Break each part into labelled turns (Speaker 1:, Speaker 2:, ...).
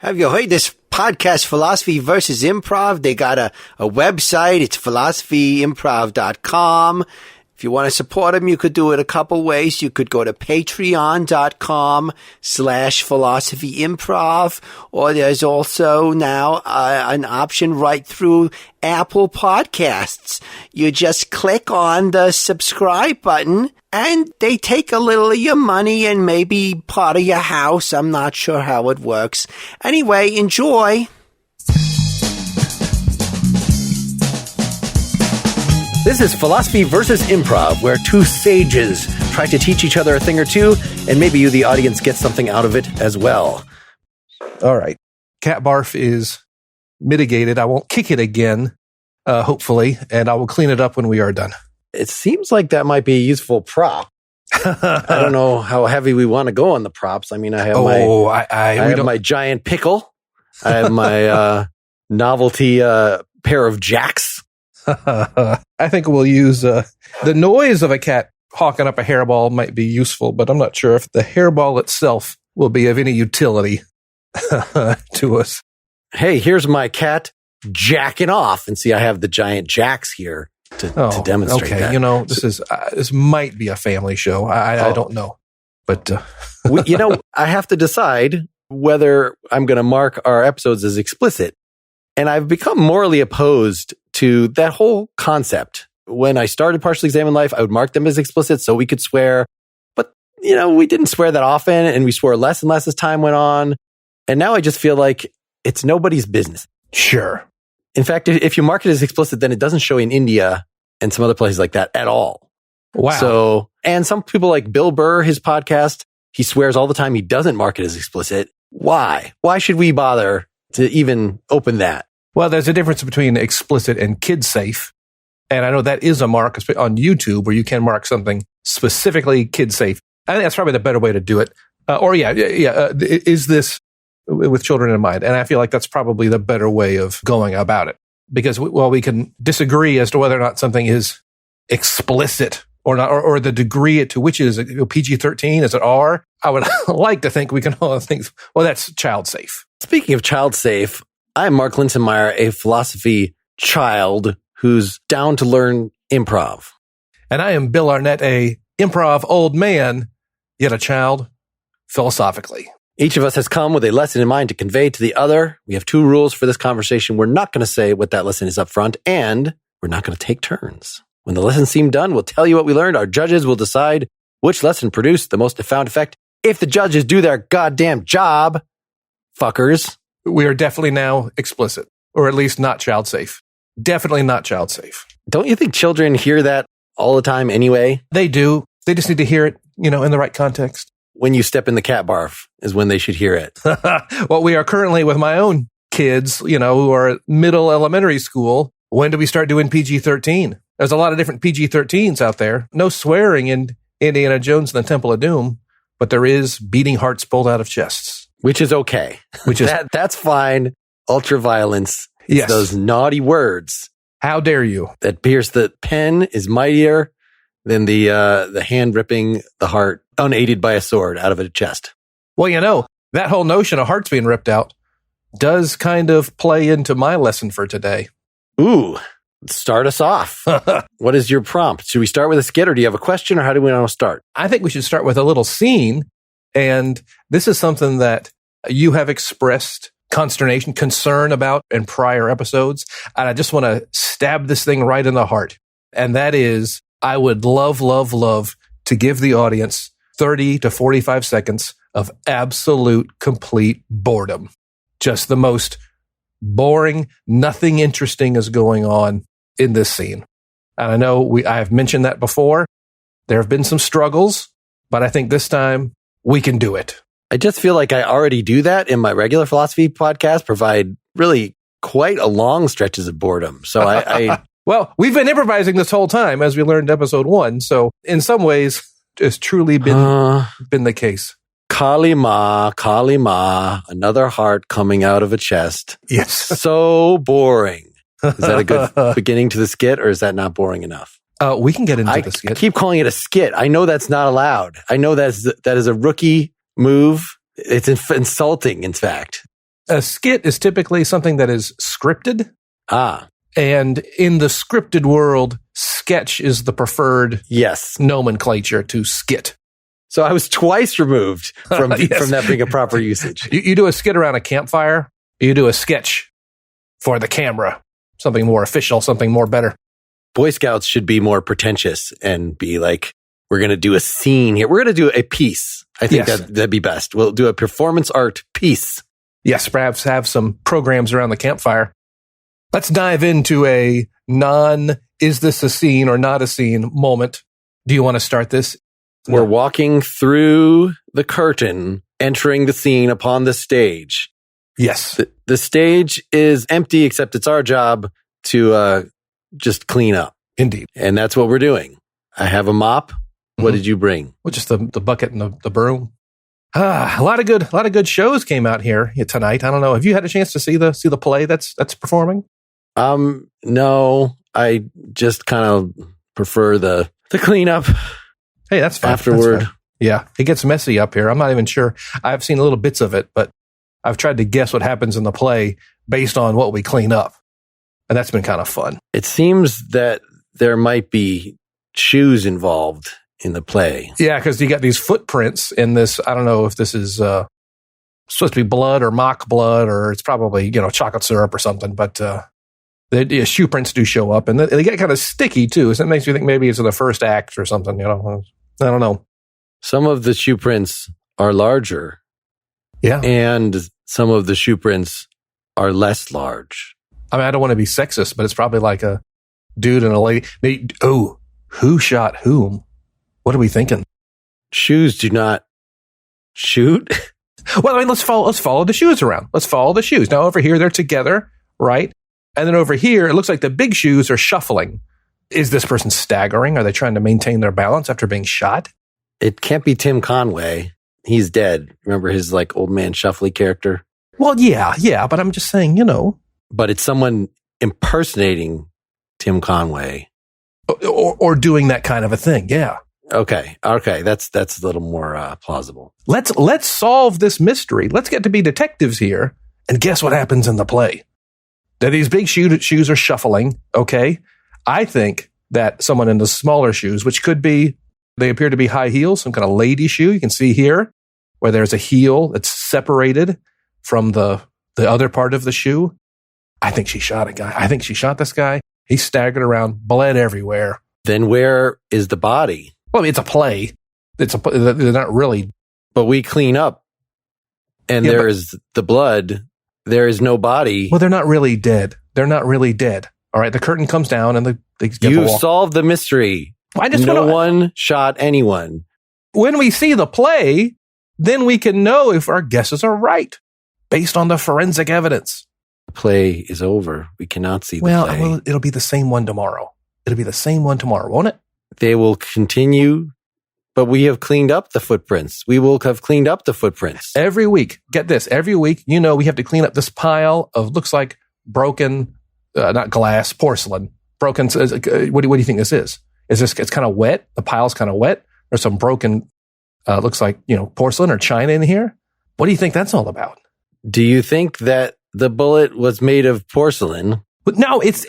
Speaker 1: Have you heard this podcast, Philosophy versus Improv? They got a website. It's philosophyimprov.com. If you want to support them, you could do it a couple ways. You could go to patreon.com/philosophyimprov, or there's also now an option right through Apple Podcasts. You just click on the subscribe button, and they take a little of your money and maybe part of your house. I'm not sure how it works. Anyway, enjoy. This is Philosophy versus Improv, where two sages try to teach each other a thing or two, and maybe you, the audience, get something out of it as well.
Speaker 2: All right. Cat barf is mitigated. I won't kick it again, hopefully, and I will clean it up when we are done.
Speaker 1: It seems like that might be a useful prop. I don't know how heavy we want to go on the props. I mean, I have my giant pickle. I have my novelty pair of jacks.
Speaker 2: I think we'll use the noise of a cat hawking up a hairball might be useful, but I'm not sure if the hairball itself will be of any utility to us.
Speaker 1: Hey, here's my cat jacking off. And see, I have the giant jacks here to demonstrate that.
Speaker 2: You know, this might be a family show. I don't know. But,
Speaker 1: I have to decide whether I'm going to mark our episodes as explicit. And I've become morally opposed to that whole concept. When I started Partially Examined Life, I would mark them as explicit so we could swear. But, we didn't swear that often, and we swore less and less as time went on. And now I just feel like it's nobody's business.
Speaker 2: Sure.
Speaker 1: In fact, if you mark it as explicit, then it doesn't show in India and some other places like that at all.
Speaker 2: Wow.
Speaker 1: So, and some people like Bill Burr, his podcast, he swears all the time. He doesn't mark it as explicit. Why? Why should we bother to even open that?
Speaker 2: Well, there's a difference between explicit and kid safe. And I know that is a mark on YouTube where you can mark something specifically kid safe. I think that's probably the better way to do it. Is this with children in mind? And I feel like that's probably the better way of going about it. Because we can disagree as to whether or not something is explicit or not, or the degree to which it is PG-13, is it R? I would like to think we can all think, well, that's child safe.
Speaker 1: Speaking of child safe, I'm Mark Linsenmeyer, a philosophy child who's down to learn improv.
Speaker 2: And I am Bill Arnett, a improv old man, yet a child philosophically.
Speaker 1: Each of us has come with a lesson in mind to convey to the other. We have two rules for this conversation. We're not going to say what that lesson is up front, and we're not going to take turns. When the lessons seem done, we'll tell you what we learned. Our judges will decide which lesson produced the most profound effect. If the judges do their goddamn job, fuckers.
Speaker 2: We are definitely now explicit, or at least not child safe. Definitely not child safe.
Speaker 1: Don't you think children hear that all the time anyway?
Speaker 2: They do. They just need to hear it, in the right context.
Speaker 1: When you step in the cat barf is when they should hear it.
Speaker 2: Well, we are currently with my own kids, who are middle elementary school. When do we start doing PG-13? There's a lot of different PG-13s out there. No swearing in Indiana Jones and the Temple of Doom, but there is beating hearts pulled out of chests.
Speaker 1: Which is okay. That's fine. Ultra-violence.
Speaker 2: Yes.
Speaker 1: Those naughty words.
Speaker 2: How dare you?
Speaker 1: That pierce the pen is mightier than the hand ripping the heart unaided by a sword out of a chest.
Speaker 2: Well, that whole notion of hearts being ripped out does kind of play into my lesson for today.
Speaker 1: Ooh, start us off. What is your prompt? Should we start with a skit, or do you have a question, or how do we want to start?
Speaker 2: I think we should start with a little scene. And this is something that you have expressed consternation, concern about in prior episodes. And I just want to stab this thing right in the heart. And that is, I would love to give the audience 30 to 45 seconds of absolute, complete boredom. Just the most boring, nothing interesting is going on in this scene. And I know I have mentioned that before. There have been some struggles, but I think this time we can do it.
Speaker 1: I just feel like I already do that in my regular philosophy podcast, provide really quite a long stretches of boredom. So I
Speaker 2: Well, we've been improvising this whole time, as we learned episode 1. So in some ways, it's truly been the case.
Speaker 1: Kali Ma, another heart coming out of a chest.
Speaker 2: Yes.
Speaker 1: So boring. Is that a good beginning to the skit, or is that not boring enough?
Speaker 2: We can get into the skit.
Speaker 1: I keep calling it a skit. I know that's not allowed. I know that is a rookie move. It's insulting, in fact.
Speaker 2: A skit is typically something that is scripted. And in the scripted world, sketch is the preferred nomenclature to skit.
Speaker 1: So I was twice removed from that being a proper usage.
Speaker 2: You do a skit around a campfire. You do a sketch for the camera. Something more official, something more better.
Speaker 1: Boy Scouts should be more pretentious and be like, we're going to do a scene here. We're going to do a piece. I think that'd be best. We'll do a performance art piece.
Speaker 2: Yes, perhaps have some programs around the campfire. Let's dive into a is this a scene or not a scene moment. Do you want to start this?
Speaker 1: We're walking through the curtain, entering the scene upon the stage.
Speaker 2: Yes.
Speaker 1: The stage is empty, except it's our job to just clean up.
Speaker 2: Indeed.
Speaker 1: And that's what we're doing. I have a mop. What did you bring?
Speaker 2: Well, just the bucket and the broom. A lot of good shows came out here tonight. I don't know. Have you had a chance to see the play that's performing?
Speaker 1: No. I just kind of prefer the cleanup.
Speaker 2: Hey, that's fine.
Speaker 1: Afterward.
Speaker 2: That's fine. Yeah, it gets messy up here. I'm not even sure. I've seen little bits of it, but I've tried to guess what happens in the play based on what we clean up. And that's been kind of fun. It
Speaker 1: seems that there might be shoes involved in the play.
Speaker 2: Yeah, because you got these footprints in this. I don't know if this is supposed to be blood or mock blood, or it's probably, chocolate syrup or something. But the shoe prints do show up, and they get kind of sticky too. So it makes me think maybe it's in the first act or something. I don't know.
Speaker 1: Some of the shoe prints are larger.
Speaker 2: Yeah.
Speaker 1: And some of the shoe prints are less large.
Speaker 2: I mean, I don't want to be sexist, but it's probably like a dude and a lady. Who shot whom? What are we thinking?
Speaker 1: Shoes do not shoot.
Speaker 2: Well, I mean, let's follow the shoes around. Let's follow the shoes. Now over here, they're together, right? And then over here, it looks like the big shoes are shuffling. Is this person staggering? Are they trying to maintain their balance after being shot?
Speaker 1: It can't be Tim Conway. He's dead. Remember his old man shuffly character?
Speaker 2: Well, yeah, but I'm just saying,
Speaker 1: But it's someone impersonating Tim Conway.
Speaker 2: Or doing that kind of a thing, yeah.
Speaker 1: Okay, that's a little more plausible.
Speaker 2: Let's solve this mystery. Let's get to be detectives here, and guess what happens in the play? That these big shoes are shuffling, okay? I think that someone in the smaller shoes, which could be, they appear to be high heels, some kind of lady shoe. You can see here where there's a heel that's separated from the other part of the shoe. I think she shot a guy. I think she shot this guy. He staggered around, bled everywhere.
Speaker 1: Then where is the body?
Speaker 2: Well, it's a play. They're not really.
Speaker 1: But we clean up, and there is the blood. There is no body.
Speaker 2: Well, they're not really dead. All right, the curtain comes down, and they get
Speaker 1: you solved the mystery. No one shot anyone.
Speaker 2: When we see the play, then we can know if our guesses are right based on the forensic evidence.
Speaker 1: The play is over. We cannot see the play.
Speaker 2: Well, it'll be the same one tomorrow. Won't it?
Speaker 1: They will continue, but we have cleaned up the footprints. We will have cleaned up the footprints.
Speaker 2: Every week, get this, we have to clean up this pile of, looks like broken, not glass, porcelain. Broken, what do you think this is? It's kind of wet? The pile's kind of wet? There's some broken, looks like, porcelain or china in here? What do you think that's all about?
Speaker 1: Do you think that the bullet was made of porcelain?
Speaker 2: But no, it's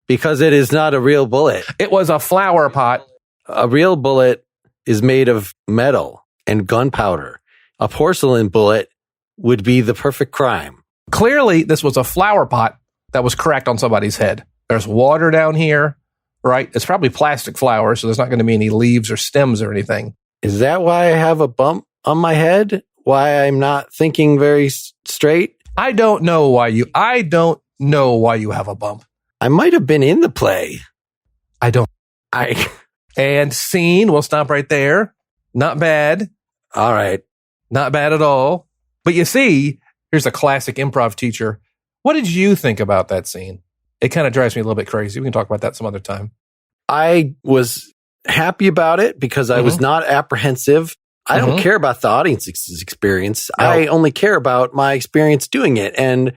Speaker 1: because it is not a real bullet.
Speaker 2: It was a flower pot.
Speaker 1: A real bullet is made of metal and gunpowder. A porcelain bullet would be the perfect crime.
Speaker 2: Clearly, this was a flower pot that was cracked on somebody's head. There's water down here, right? It's probably plastic flower, so there's not going to be any leaves or stems or anything.
Speaker 1: Is that why I have a bump on my head? Why I'm not thinking very straight?
Speaker 2: I don't know why you have a bump.
Speaker 1: I might have been in the play.
Speaker 2: And scene, we'll stop right there. Not bad.
Speaker 1: All right.
Speaker 2: Not bad at all. But you see, here's a classic improv teacher. What did you think about that scene? It kind of drives me a little bit crazy. We can talk about that some other time.
Speaker 1: I was happy about it because I was not apprehensive. I don't care about the audience's experience. No. I only care about my experience doing it. And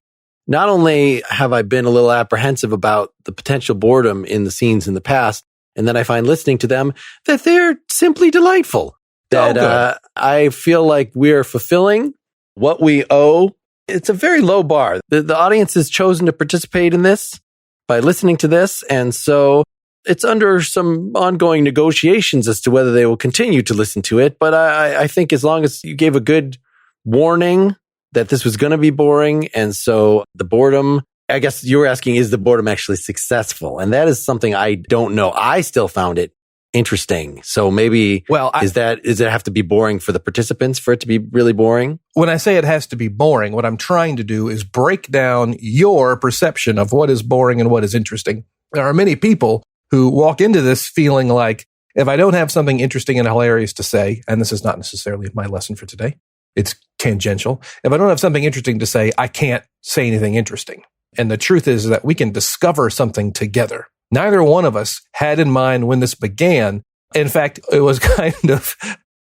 Speaker 1: not only have I been a little apprehensive about the potential boredom in the scenes in the past, and then I find listening to them that they're simply delightful. That I feel like we're fulfilling what we owe It's a very low bar. The audience has chosen to participate in this by listening to this. And so it's under some ongoing negotiations as to whether they will continue to listen to it. But I think as long as you gave a good warning that this was going to be boring. And so the boredom, I guess you were asking, is the boredom actually successful? And that is something I don't know. I still found it interesting. So maybe, does it have to be boring for the participants for it to be really boring?
Speaker 2: When I say it has to be boring, what I'm trying to do is break down your perception of what is boring and what is interesting. There are many people who walk into this feeling like, if I don't have something interesting and hilarious to say, and this is not necessarily my lesson for today, it's tangential. If I don't have something interesting to say, I can't say anything interesting. And the truth is that we can discover something together. Neither one of us had in mind when this began. In fact, it was kind of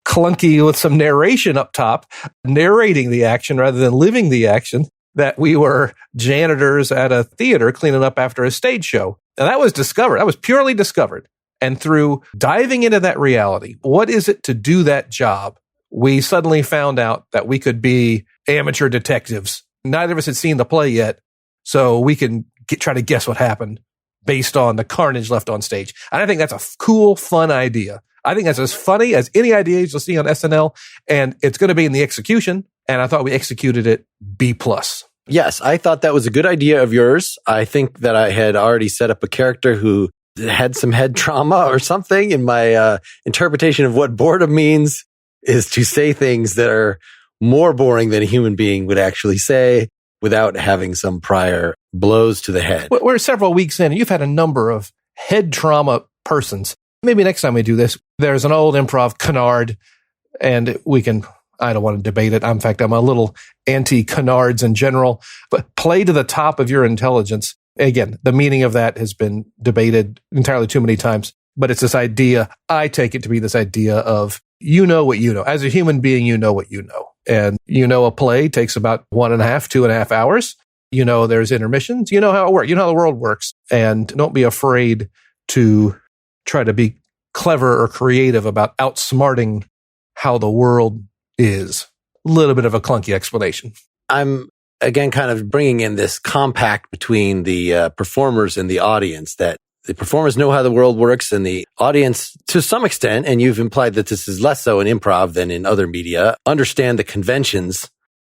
Speaker 2: clunky with some narration up top, narrating the action rather than living the action, that we were janitors at a theater cleaning up after a stage show. And that was discovered. That was purely discovered. And through diving into that reality, what is it to do that job? We suddenly found out that we could be amateur detectives. Neither of us had seen the play yet, so we can try to guess what happened based on the carnage left on stage. And I think that's a cool, fun idea. I think that's as funny as any ideas you'll see on SNL, and it's going to be in the execution. And I thought we executed it B+.
Speaker 1: Yes, I thought that was a good idea of yours. I think that I had already set up a character who had some head trauma or something, and my interpretation of what boredom means is to say things that are more boring than a human being would actually say without having some prior blows to the head.
Speaker 2: We're several weeks in, and you've had a number of head trauma persons. Maybe next time we do this, there's an old improv canard, and we can... I don't want to debate it. In fact, I'm a little anti-canards in general, but play to the top of your intelligence. Again, the meaning of that has been debated entirely too many times, but it's this idea. I take it to be this idea of, you know what you know. As a human being, you know what you know. And you know a play takes about 2.5 hours. You know there's intermissions. You know how it works. You know how the world works. And don't be afraid to try to be clever or creative about outsmarting how the world is. A little bit of a clunky explanation.
Speaker 1: I'm, again, kind of bringing in this compact between the performers and the audience, that the performers know how the world works and the audience, to some extent, and you've implied that this is less so in improv than in other media, understand the conventions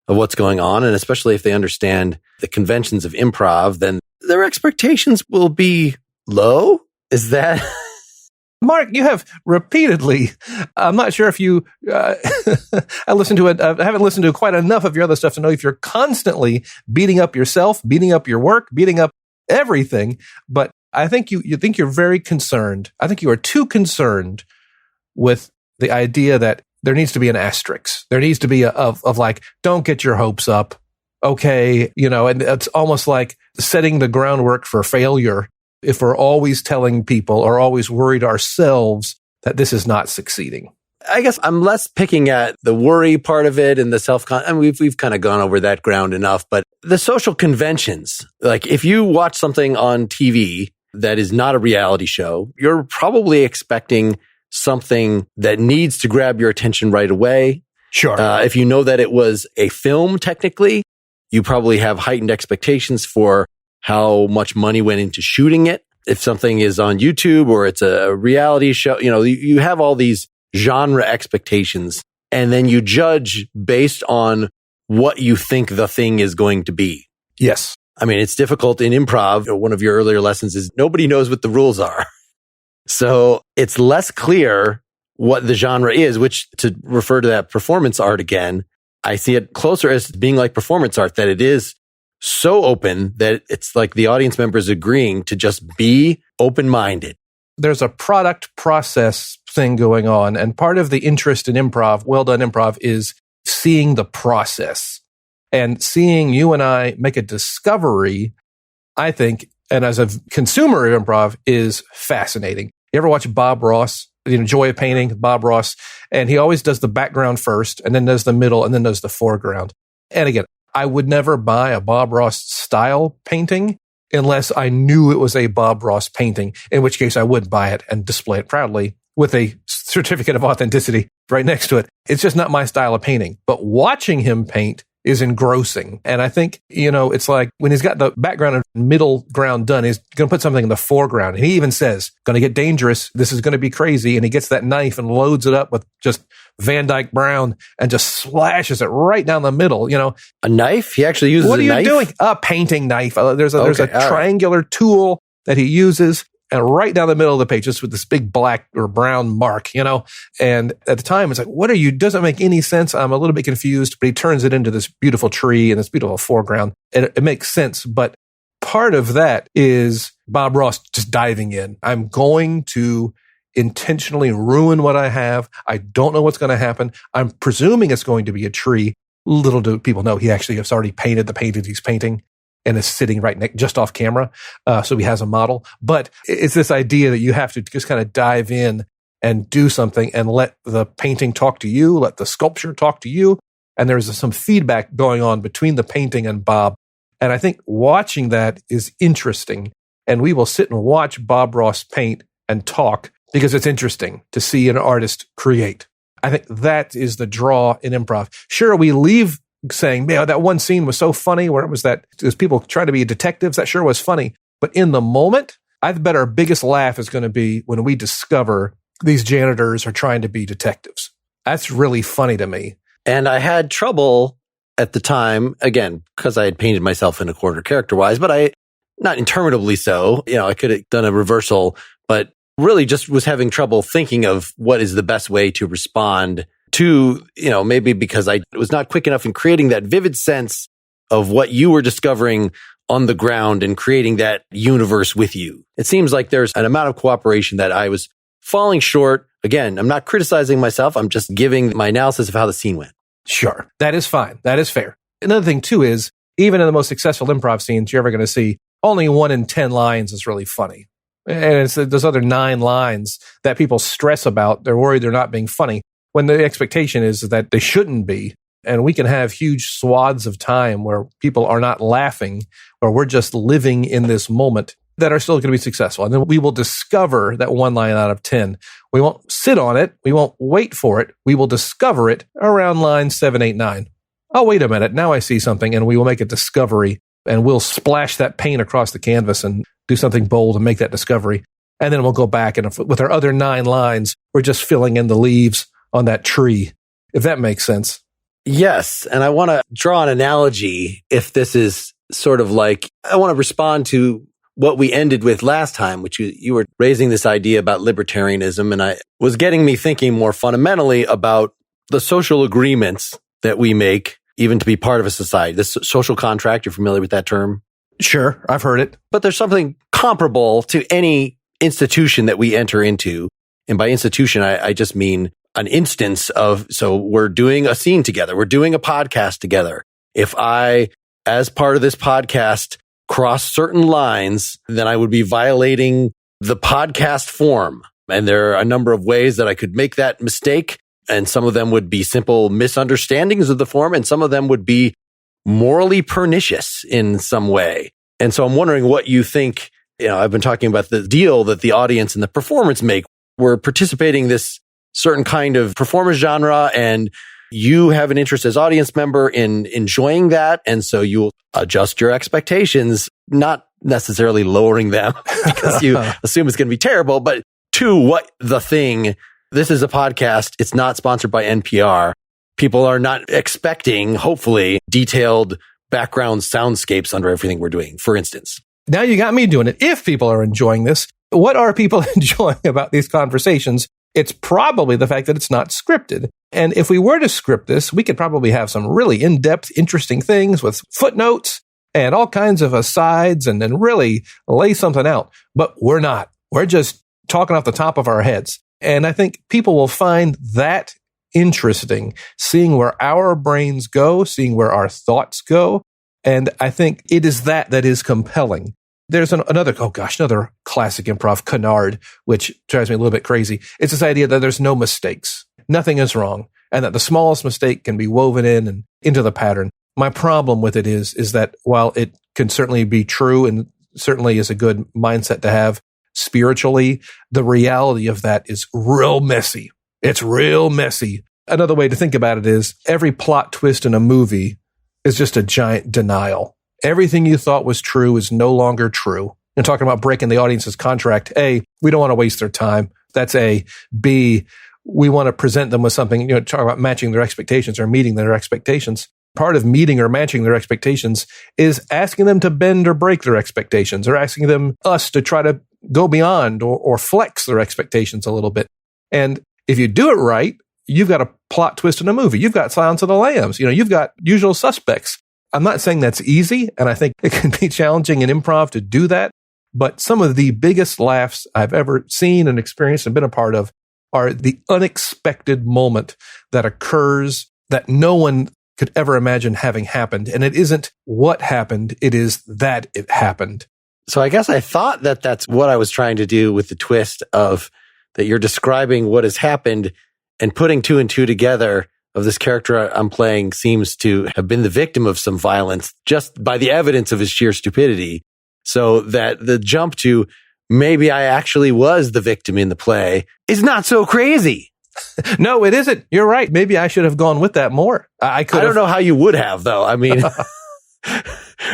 Speaker 1: of what's going on. And especially if they understand the conventions of improv, then their expectations will be low. Is that...
Speaker 2: Mark, you have repeatedly, I'm not sure if you, I haven't listened to quite enough of your other stuff to know if you're constantly beating up yourself, beating up your work, beating up everything. But I think you think you're very concerned. I think you are too concerned with the idea that there needs to be an asterisk. There needs to be of like, don't get your hopes up. Okay. And it's almost like setting the groundwork for failure. If we're always telling people or always worried ourselves that this is not succeeding.
Speaker 1: I guess I'm less picking at the worry part of it and the and we've kind of gone over that ground enough, but the social conventions, like if you watch something on TV that is not a reality show, you're probably expecting something that needs to grab your attention right away.
Speaker 2: Sure.
Speaker 1: If you know that it was a film, technically, you probably have heightened expectations for how much money went into shooting it. If something is on YouTube or it's a reality show, you have all these genre expectations, and then you judge based on what you think the thing is going to be.
Speaker 2: Yes.
Speaker 1: I mean, it's difficult in improv. One of your earlier lessons is nobody knows what the rules are. So it's less clear what the genre is, which, to refer to that performance art again, I see it closer as being like performance art, that it is so open that it's like the audience members agreeing to just be open-minded.
Speaker 2: There's a product process thing going on. And part of the interest in improv, well done improv, is seeing the process and seeing you and I make a discovery, I think, and as a consumer of improv, is fascinating. You ever watch Bob Ross, Joy of Painting, Bob Ross? And he always does the background first and then does the middle and then does the foreground. And again, I would never buy a Bob Ross style painting unless I knew it was a Bob Ross painting, in which case I would buy it and display it proudly with a certificate of authenticity right next to it. It's just not my style of painting. But watching him paint is engrossing. And I think, it's like when he's got the background and middle ground done, he's going to put something in the foreground. And he even says, going to get dangerous. This is going to be crazy. And he gets that knife and loads it up with just Van Dyke Brown and just slashes it right down the middle,
Speaker 1: A knife? He actually uses a knife?
Speaker 2: What are you doing? A painting knife. There's a triangular tool that he uses, and right down the middle of the page, just with this big black or brown mark, And at the time, it's like, what are you? Doesn't make any sense. I'm a little bit confused, but he turns it into this beautiful tree and this beautiful foreground. And it makes sense. But part of that is Bob Ross just diving in. I'm going to intentionally ruin what I have. I don't know what's going to happen. I'm presuming it's going to be a tree. Little do people know he actually has already painted the painting he's painting and is sitting right just off camera. So he has a model. But it's this idea that you have to just kind of dive in and do something and let the painting talk to you, let the sculpture talk to you. And there's some feedback going on between the painting and Bob. And I think watching that is interesting. And we will sit and watch Bob Ross paint and talk because it's interesting to see an artist create. I think that is the draw in improv. Sure, we leave saying, man, that one scene was so funny where it was people trying to be detectives. That sure was funny. But in the moment, I bet our biggest laugh is going to be when we discover these janitors are trying to be detectives. That's really funny to me.
Speaker 1: And I had trouble at the time, again, because I had painted myself in a quarter character-wise, but not interminably so. I could have done a reversal, but really just was having trouble thinking of what is the best way to respond to, maybe because I was not quick enough in creating that vivid sense of what you were discovering on the ground and creating that universe with you. It seems like there's an amount of cooperation that I was falling short. Again, I'm not criticizing myself. I'm just giving my analysis of how the scene went.
Speaker 2: Sure. That is fine. That is fair. Another thing too is, even in the most successful improv scenes you're ever going to see, only 1 in 10 lines is really funny. And it's those other 9 lines that people stress about. They're worried they're not being funny, when the expectation is that they shouldn't be. And we can have huge swaths of time where people are not laughing, or we're just living in this moment, that are still going to be successful. And then we will discover that 1 line out of 10. We won't sit on it. We won't wait for it. We will discover it around line 7, 8, 9. Oh, wait a minute. Now I see something. And we will make a discovery, and we'll splash that paint across the canvas and do something bold and make that discovery. And then we'll go back, and with our other 9 lines, we're just filling in the leaves on that tree, if that makes sense.
Speaker 1: Yes. And I want to draw an analogy if this is sort of like, I want to respond to what we ended with last time, which you were raising this idea about libertarianism. And I was getting me thinking more fundamentally about the social agreements that we make, even to be part of a society. This social contract, you're familiar with that term?
Speaker 2: Sure. I've heard it.
Speaker 1: But there's something comparable to any institution that we enter into. And by institution, I just mean an instance of, so we're doing a scene together. We're doing a podcast together. If I, as part of this podcast, cross certain lines, then I would be violating the podcast form. And there are a number of ways that I could make that mistake. And some of them would be simple misunderstandings of the form, and some of them would be morally pernicious in some way. And so I'm wondering what you think. I've been talking about the deal that the audience and the performance make. We're participating in this certain kind of performance genre, and you have an interest as audience member in enjoying that. And so you'll adjust your expectations, not necessarily lowering them because you assume it's going to be terrible, but to what the thing, this is a podcast. It's not sponsored by NPR. People are not expecting, hopefully, detailed background soundscapes under everything we're doing, for instance.
Speaker 2: Now you got me doing it. If people are enjoying this, what are people enjoying about these conversations? It's probably the fact that it's not scripted. And if we were to script this, we could probably have some really in-depth, interesting things with footnotes and all kinds of asides and then really lay something out. But we're not. We're just talking off the top of our heads. And I think people will find that interesting, seeing where our brains go, seeing where our thoughts go. And I think it is that is compelling. There's another classic improv, Canard, which drives me a little bit crazy. It's this idea that there's no mistakes. Nothing is wrong. And that the smallest mistake can be woven in and into the pattern. My problem with it is that while it can certainly be true and certainly is a good mindset to have spiritually, the reality of that is real messy. It's real messy. Another way to think about it is every plot twist in a movie is just a giant denial. Everything you thought was true is no longer true. You're talking about breaking the audience's contract. A, we don't want to waste their time. That's A. B, we want to present them with something, talk about matching their expectations or meeting their expectations. Part of meeting or matching their expectations is asking them to bend or break their expectations, or asking us to try to go beyond or flex their expectations a little bit. And if you do it right, you've got a plot twist in a movie. You've got Silence of the Lambs. You've got Usual Suspects. I'm not saying that's easy, and I think it can be challenging in improv to do that. But some of the biggest laughs I've ever seen and experienced and been a part of are the unexpected moment that occurs that no one could ever imagine having happened. And it isn't what happened, it is that it happened.
Speaker 1: So I guess I thought that that's what I was trying to do with the twist of that you're describing what has happened and putting two and two together of this character I'm playing seems to have been the victim of some violence just by the evidence of his sheer stupidity. So that the jump to maybe I actually was the victim in the play is not so crazy.
Speaker 2: No, it isn't. You're right. Maybe I should have gone with that more. I don't
Speaker 1: know how you would have, though. I mean,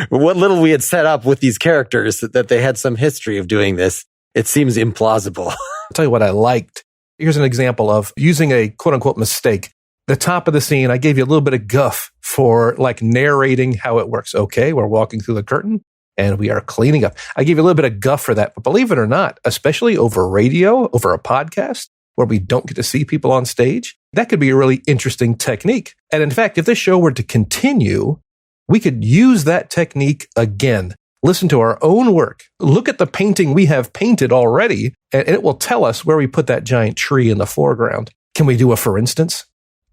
Speaker 1: what little we had set up with these characters that they had some history of doing this, it seems implausible.
Speaker 2: I'll tell you what I liked. Here's an example of using a quote unquote mistake. The top of the scene, I gave you a little bit of guff for like narrating how it works. Okay, we're walking through the curtain and we are cleaning up. I gave you a little bit of guff for that. But believe it or not, especially over radio, over a podcast where we don't get to see people on stage, that could be a really interesting technique. And in fact, if this show were to continue, we could use that technique again. Listen to our own work. Look at the painting we have painted already, and it will tell us where we put that giant tree in the foreground. Can we do a for instance?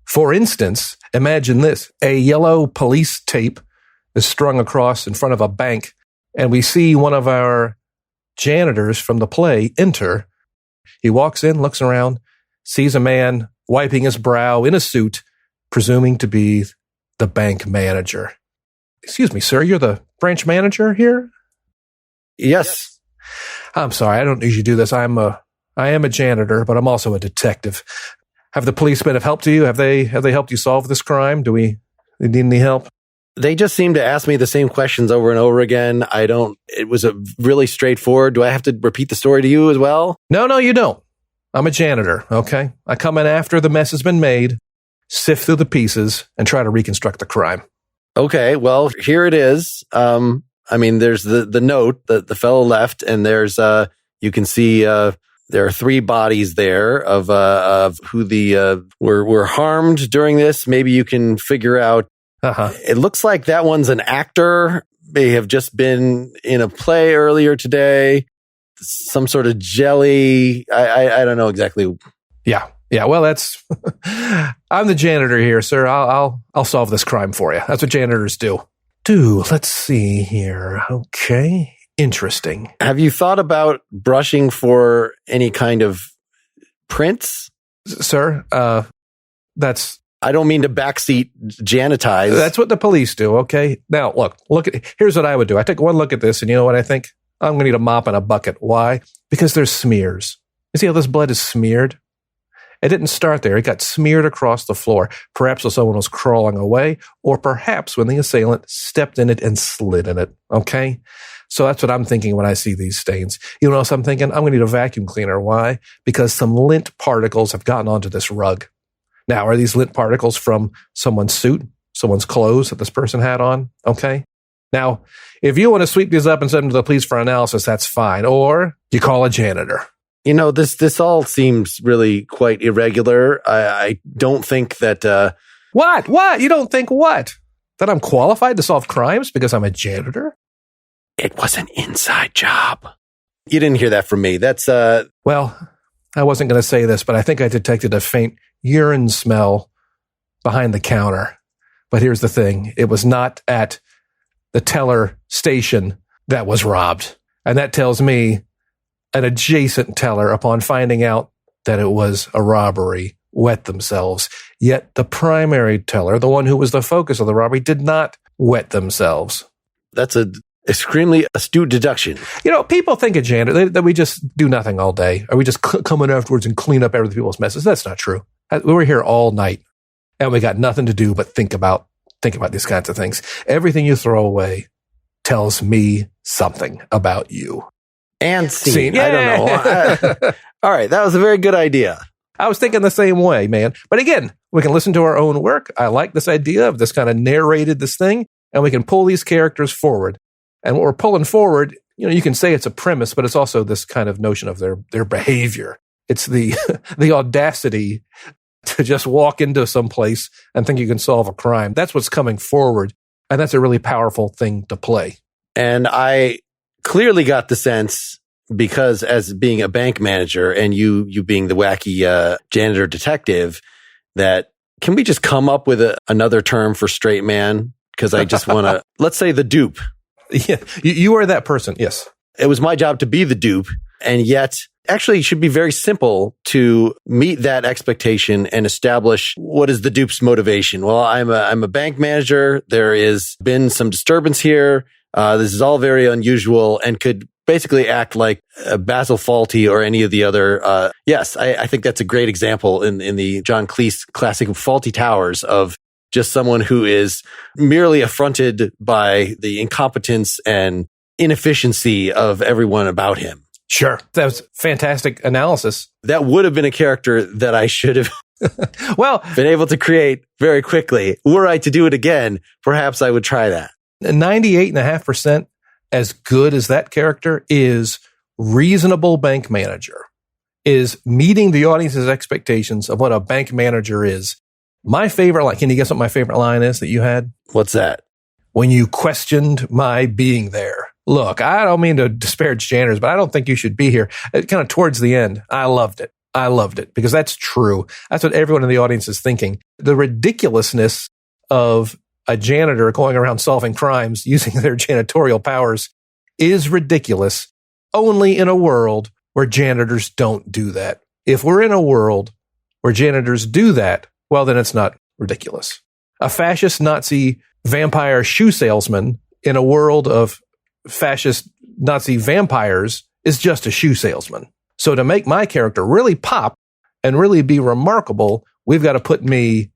Speaker 2: For instance, imagine this. A yellow police tape is strung across in front of a bank, and we see one of our janitors from the play enter. He walks in, looks around, sees a man wiping his brow in a suit, presuming to be the bank manager. Excuse me, sir, you're the branch manager here?
Speaker 1: Yes.
Speaker 2: I'm sorry, I don't usually do this. I am a janitor, but I'm also a detective. Have the policemen have helped you? Have they helped you solve this crime? Do we need any help?
Speaker 1: They just seem to ask me the same questions over and over again. It was a really straightforward. Do I have to repeat the story to you as well?
Speaker 2: No, you don't. I'm a janitor, okay? I come in after the mess has been made, sift through the pieces, and try to reconstruct the crime.
Speaker 1: Okay, well, here it is. There's the note that the fellow left, and there's, you can see, there are 3 bodies there of who were harmed during this. Maybe you can figure out. It looks like that one's an actor. May have just been in a play earlier today. Some sort of jelly. I don't know exactly.
Speaker 2: Yeah. Well, that's. I'm the janitor here, sir. I'll solve this crime for you. That's what janitors do. Let's see here. Okay. Interesting.
Speaker 1: Have you thought about brushing for any kind of prints?
Speaker 2: Sir, that's...
Speaker 1: I don't mean to backseat janitize.
Speaker 2: That's what the police do, okay? Now, here's what I would do. I take one look at this, and you know what I think? I'm going to need a mop and a bucket. Why? Because there's smears. You see how this blood is smeared? It didn't start there. It got smeared across the floor. Perhaps when someone was crawling away, or perhaps when the assailant stepped in it and slid in it, okay? So that's what I'm thinking when I see these stains. You know what else I'm thinking? I'm going to need a vacuum cleaner. Why? Because some lint particles have gotten onto this rug. Now, are these lint particles from someone's suit, someone's clothes that this person had on? Okay. Now, if you want to sweep these up and send them to the police for analysis, that's fine. Or you call a janitor.
Speaker 1: You know, this all seems really quite irregular. I don't think that...
Speaker 2: What? You don't think what? That I'm qualified to solve crimes because I'm a janitor?
Speaker 1: It was an inside job. You didn't hear that from me. That's...
Speaker 2: Well, I wasn't going to say this, but I think I detected a faint urine smell behind the counter. But here's the thing. It was not at the teller station that was robbed. And that tells me an adjacent teller, upon finding out that it was a robbery, wet themselves. Yet the primary teller, the one who was the focus of the robbery, did not wet themselves.
Speaker 1: That's an extremely astute deduction.
Speaker 2: You know, people think a janitor, that we just do nothing all day, or we just come in afterwards and clean up other people's messes. That's not true. We were here all night, and we got nothing to do but think about think about these kinds of things. Everything you throw away tells me something about you.
Speaker 1: And scene. I don't know. All right. That was a very good idea.
Speaker 2: I was thinking the same way, man. But again, we can listen to our own work. I like this idea of this kind of narrated this thing, and we can pull these characters forward. And what we're pulling forward, you can say it's a premise, but it's also this kind of notion of their behavior. It's the the audacity to just walk into some place and think you can solve a crime. That's what's coming forward. And that's a really powerful thing to play.
Speaker 1: And I clearly got the sense, because as being a bank manager and you being the wacky janitor detective, that can we just come up with another term for straight man? Because I just want to, let's say the dupe.
Speaker 2: Yeah, you are that person. Yes.
Speaker 1: It was my job to be the dupe. And yet, actually, it should be very simple to meet that expectation and establish what is the dupe's motivation. Well, I'm a bank manager. There has been some disturbance here. This is all very unusual and could basically act like Basil Fawlty or any of the other. Yes, I think that's a great example in the John Cleese classic Fawlty Towers of just someone who is merely affronted by the incompetence and inefficiency of everyone about him.
Speaker 2: Sure. That was fantastic analysis.
Speaker 1: That would have been a character that I should have been able to create very quickly. Were I to do it again, perhaps I would try that.
Speaker 2: 98.5%, as good as that character is, reasonable bank manager, is meeting the audience's expectations of what a bank manager is. My favorite line, can you guess what my favorite line is that you had?
Speaker 1: What's that?
Speaker 2: When you questioned my being there. Look, I don't mean to disparage janitors, but I don't think you should be here. Kind of towards the end, I loved it because that's true. That's what everyone in the audience is thinking. The ridiculousness of a janitor going around solving crimes using their janitorial powers is ridiculous, only in a world where janitors don't do that. If we're in a world where janitors do that, well, then it's not ridiculous. A fascist Nazi vampire shoe salesman in a world of fascist Nazi vampires is just a shoe salesman. So to make my character really pop and really be remarkable, we've got to put me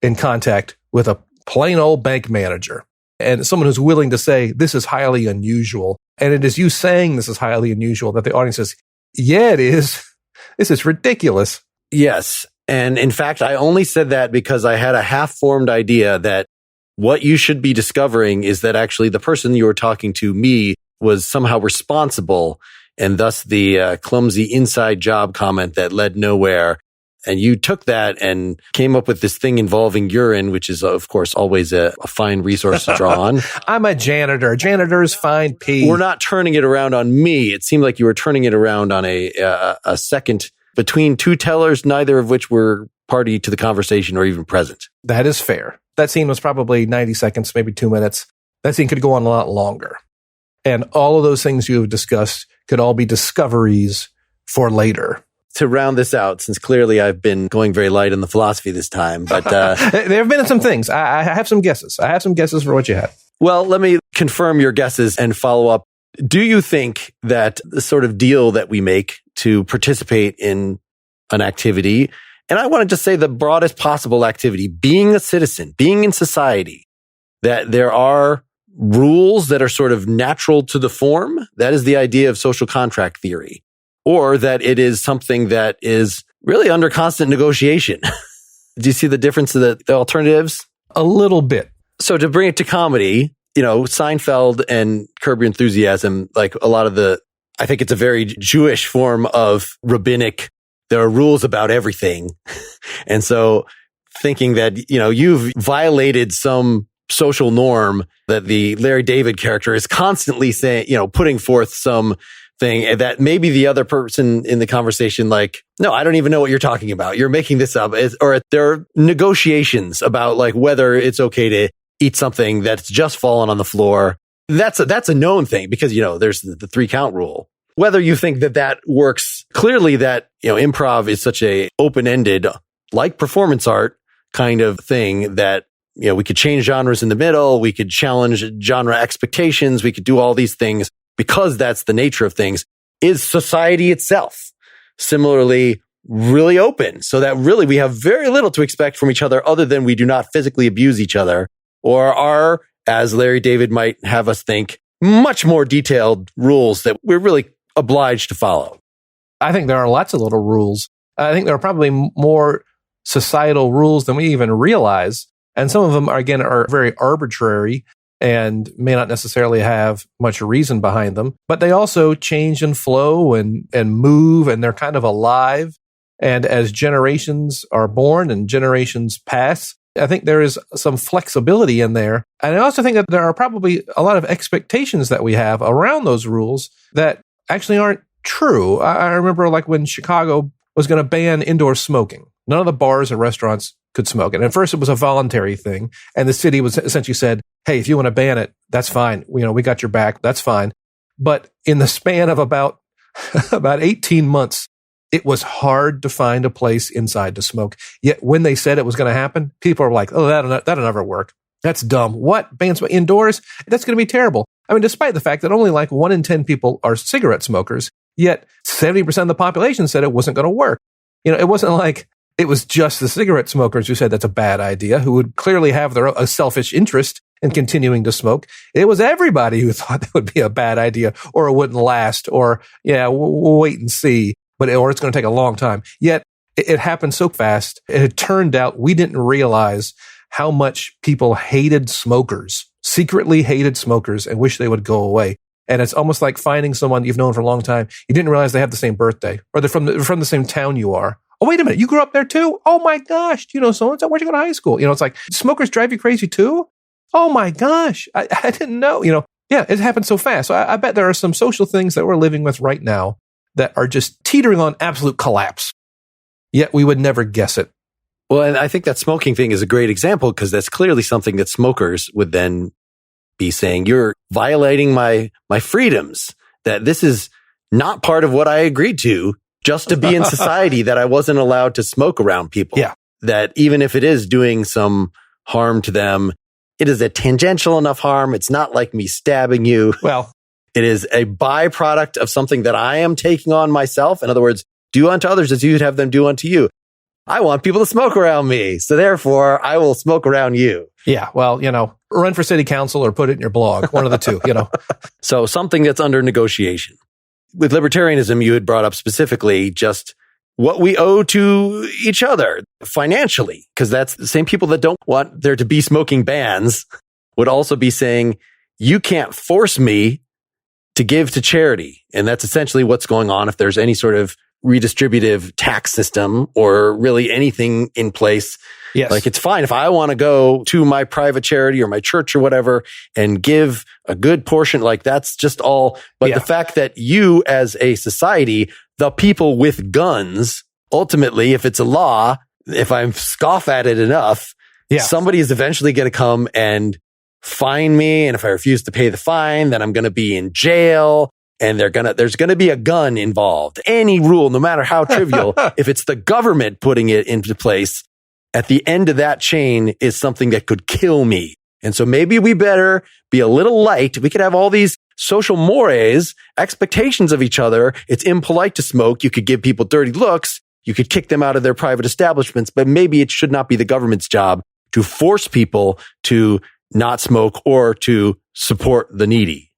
Speaker 2: in contact with a plain old bank manager and someone who's willing to say, this is highly unusual. And it is you saying this is highly unusual that the audience says, yeah, it is. This is ridiculous.
Speaker 1: Yes. And in fact, I only said that because I had a half-formed idea that what you should be discovering is that actually the person you were talking to, me, was somehow responsible, and thus the clumsy inside job comment that led nowhere. And you took that and came up with this thing involving urine, which is, of course, always a fine resource to draw on.
Speaker 2: I'm a janitor. Janitors find pee.
Speaker 1: We're not turning it around on me. It seemed like you were turning it around on a second between two tellers, neither of which were party to the conversation or even present.
Speaker 2: That is fair. That scene was probably 90 seconds, maybe 2 minutes. That scene could go on a lot longer. And all of those things you have discussed could all be discoveries for later.
Speaker 1: To round this out, since clearly I've been going very light on the philosophy this time, but
Speaker 2: there have been some things. I have some guesses. I have some guesses for what you had.
Speaker 1: Well, let me confirm your guesses and follow up. Do you think that the sort of deal that we make to participate in an activity, and I want to just say the broadest possible activity, being a citizen, being in society, that there are rules that are sort of natural to the form? That is the idea of social contract theory. Or that it is something that is really under constant negotiation. Do you see the difference of the alternatives?
Speaker 2: A little bit.
Speaker 1: So to bring it to comedy, Seinfeld and Curb Your Enthusiasm, like a lot of I think it's a very Jewish form of rabbinic, there are rules about everything. And so thinking that, you've violated some social norm, that the Larry David character is constantly saying, putting forth some thing that maybe the other person in the conversation, like, no, I don't even know what you're talking about. You're making this up. Or there are negotiations about like whether it's okay to eat something that's just fallen on the floor. That's a known thing because, there's the 3-count rule. Whether you think that works, clearly that, improv is such a open-ended, like performance art kind of thing that, we could change genres in the middle. We could challenge genre expectations. We could do all these things. Because that's the nature of things, is society itself similarly really open, so that really we have very little to expect from each other other than we do not physically abuse each other Or are, as Larry David might have us think, much more detailed rules that we're really obliged to follow?
Speaker 2: I think there are lots of little rules. I think there are probably more societal rules than we even realize. And some of them, are very arbitrary and may not necessarily have much reason behind them. But they also change and flow and move, and they're kind of alive. And as generations are born and generations pass, I think there is some flexibility in there. And I also think that there are probably a lot of expectations that we have around those rules that actually aren't true. I remember like when Chicago was going to ban indoor smoking. None of the bars or restaurants could smoke. And at first it was a voluntary thing. And the city was essentially said, hey, if you want to ban it, that's fine. We got your back. That's fine. But in the span of about 18 months, it was hard to find a place inside to smoke. Yet when they said it was going to happen, people are like, oh, that'll never work. That's dumb. What? Ban smoke indoors? That's going to be terrible. I mean, despite the fact that only like 1 in 10 people are cigarette smokers, yet 70% of the population said it wasn't going to work. It wasn't like it was just the cigarette smokers who said that's a bad idea, who would clearly have a selfish interest in continuing to smoke. It was everybody who thought that would be a bad idea, or it wouldn't last, or we'll wait and see. Or it's going to take a long time. Yet it happened so fast. It turned out we didn't realize how much people hated smokers, secretly hated smokers, and wish they would go away. And it's almost like finding someone you've known for a long time. You didn't realize they have the same birthday, or they're from the same town you are. Oh, wait a minute. You grew up there too? Oh my gosh. Do you know so-and-so? Where'd you go to high school? It's like, smokers drive you crazy too? Oh my gosh. I didn't know, yeah, it happened so fast. So I bet there are some social things that we're living with right now that are just teetering on absolute collapse. Yet we would never guess it.
Speaker 1: Well, and I think that smoking thing is a great example, because that's clearly something that smokers would then be saying, you're violating my freedoms, that this is not part of what I agreed to just to be in society, that I wasn't allowed to smoke around people.
Speaker 2: Yeah.
Speaker 1: That even if it is doing some harm to them, it is a tangential enough harm. It's not like me stabbing you.
Speaker 2: Well,
Speaker 1: it is a byproduct of something that I am taking on myself. In other words, do unto others as you would have them do unto you. I want people to smoke around me, so therefore I will smoke around you.
Speaker 2: Yeah, well, run for city council or put it in your blog, one of the two,
Speaker 1: So something that's under negotiation. With libertarianism, you had brought up specifically just what we owe to each other financially, because that's the same people that don't want there to be smoking bans would also be saying, you can't force me to give to charity. And that's essentially what's going on if there's any sort of redistributive tax system or really anything in place.
Speaker 2: Yes.
Speaker 1: Like, it's fine if I want to go to my private charity or my church or whatever and give a good portion, like that's just all. But the fact that you as a society, the people with guns, ultimately, if it's a law, if I scoff at it enough, somebody is eventually going to come and fine me. And if I refuse to pay the fine, then I'm going to be in jail. And there's going to be a gun involved. Any rule, no matter how trivial, if it's the government putting it into place, at the end of that chain is something that could kill me. And so maybe we better be a little light. We could have all these social mores, expectations of each other. It's impolite to smoke. You could give people dirty looks. You could kick them out of their private establishments, but maybe it should not be the government's job to force people to not smoke or to support the needy.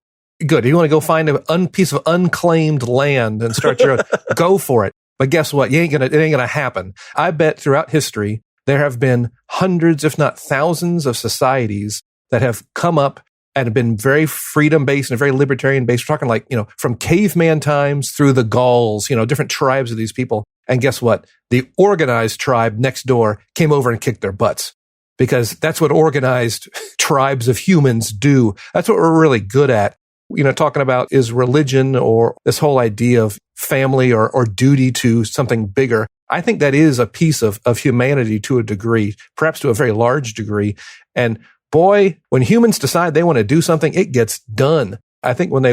Speaker 2: Good. You want to go find a piece of unclaimed land and start your go for it. But guess what? It ain't gonna happen. I bet throughout history, there have been hundreds, if not thousands of societies that have come up and have been very freedom-based and very libertarian-based. We're talking like, from caveman times through the Gauls, different tribes of these people. And guess what? The organized tribe next door came over and kicked their butts, because that's what organized tribes of humans do. That's what we're really good at. Talking about is religion or this whole idea of family or duty to something bigger. I think that is a piece of humanity to a degree, perhaps to a very large degree. And boy, when humans decide they want to do something, it gets done. I think when they